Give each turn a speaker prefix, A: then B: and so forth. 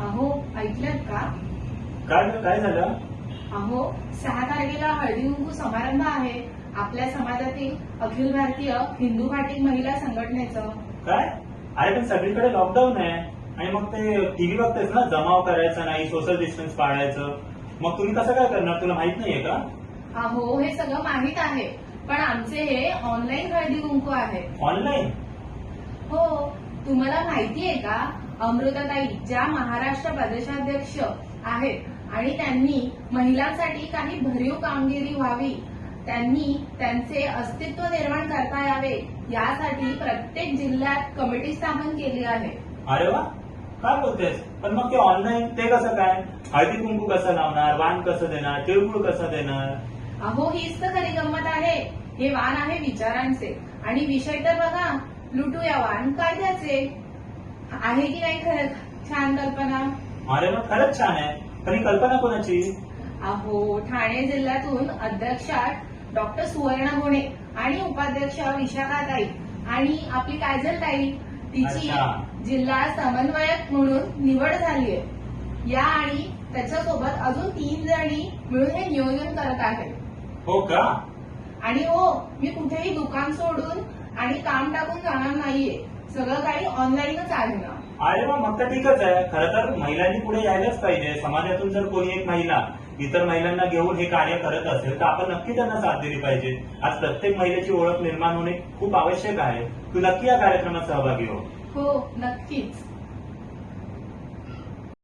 A: अहो, ऐकलत का?
B: काय काय झालं?
A: अहो, 6 तारखेला हळदी कुंकू समारंभ आहे आपल्या समाजातील अखिल भारतीय हिंदू घाटी महिला संघटनेचं.
B: काय? अरे पण सगळीकडे लॉकडाऊन आहे आणि मग ते टीव्ही बघतेस ना, जमाव करायचा नाही, सोशल डिस्टन्स पाळायचं. मग तुम्ही कसं काय करणार? तुला माहित नाहीये का?
A: अहो, हे सगळं माहीत आहे, पण आमचे हे ऑनलाईन हळदी कुंकू आहे.
B: ऑनलाईन?
A: हो, तुम्हाला माहितीये का? अमृताताई ज्या महाराष्ट्र प्रदेशाध्यक्ष आहेत आणि त्यांनी महिलांसाठी काही भरीव कामगिरी व्हावी, त्यांनी त्यांचे अस्तित्व निर्माण करता यावे यासाठी प्रत्येक जिल्ह्यात कमिटी स्थापन केली आहे.
B: अरे वा, काय बोलतेस? पण मग ते ऑनलाईन ते कसं काय? हळदी कुंकू कसं लावणार, वाण कसं देणार, तिळगुळ कसं देणार?
A: अहो, हीच तर खरी गंमत आहे. हे वाण आहे विचारांचे आणि विषय तर बघा, लुटूया वाण कायद्याचे. आहे की नाही खरं छान कल्पना?
B: अरे मग खरंच छान आहे. पण ही कल्पना कोणाची?
A: अहो, ठाणे जिल्ह्यातून अध्यक्षा डॉक्टर सुवर्ण गोणे आणि उपाध्यक्ष विशाखाताई आणि आपली काजलताई तिची
B: अच्छा.
A: जिल्हा समन्वयक म्हणून निवड झाली आहे. या आणि त्याच्यासोबत अजून 3 जणी मिळून हे नियोजन करत आहेत.
B: हो का?
A: आणि हो, मी कुठेही दुकान सोडून आणि काम टाकून जाणार नाहीये. सगळं काही ऑनलाईनच आहे ना.
B: अरे वा, मग तर ठीकच आहे. खरं तर महिलांनी पुढे यायलाच पाहिजे. समाजातून जर कोणी एक महिला इतर महिलांना घेऊन हे कार्य करत असेल तर आपण नक्की त्यांना साथ दिली पाहिजे. आज प्रत्येक महिलेची ओळख निर्माण होणे खूप आवश्यक आहे. तू नक्की या कार्यक्रमात सहभागी हो.
A: हो, नक्कीच.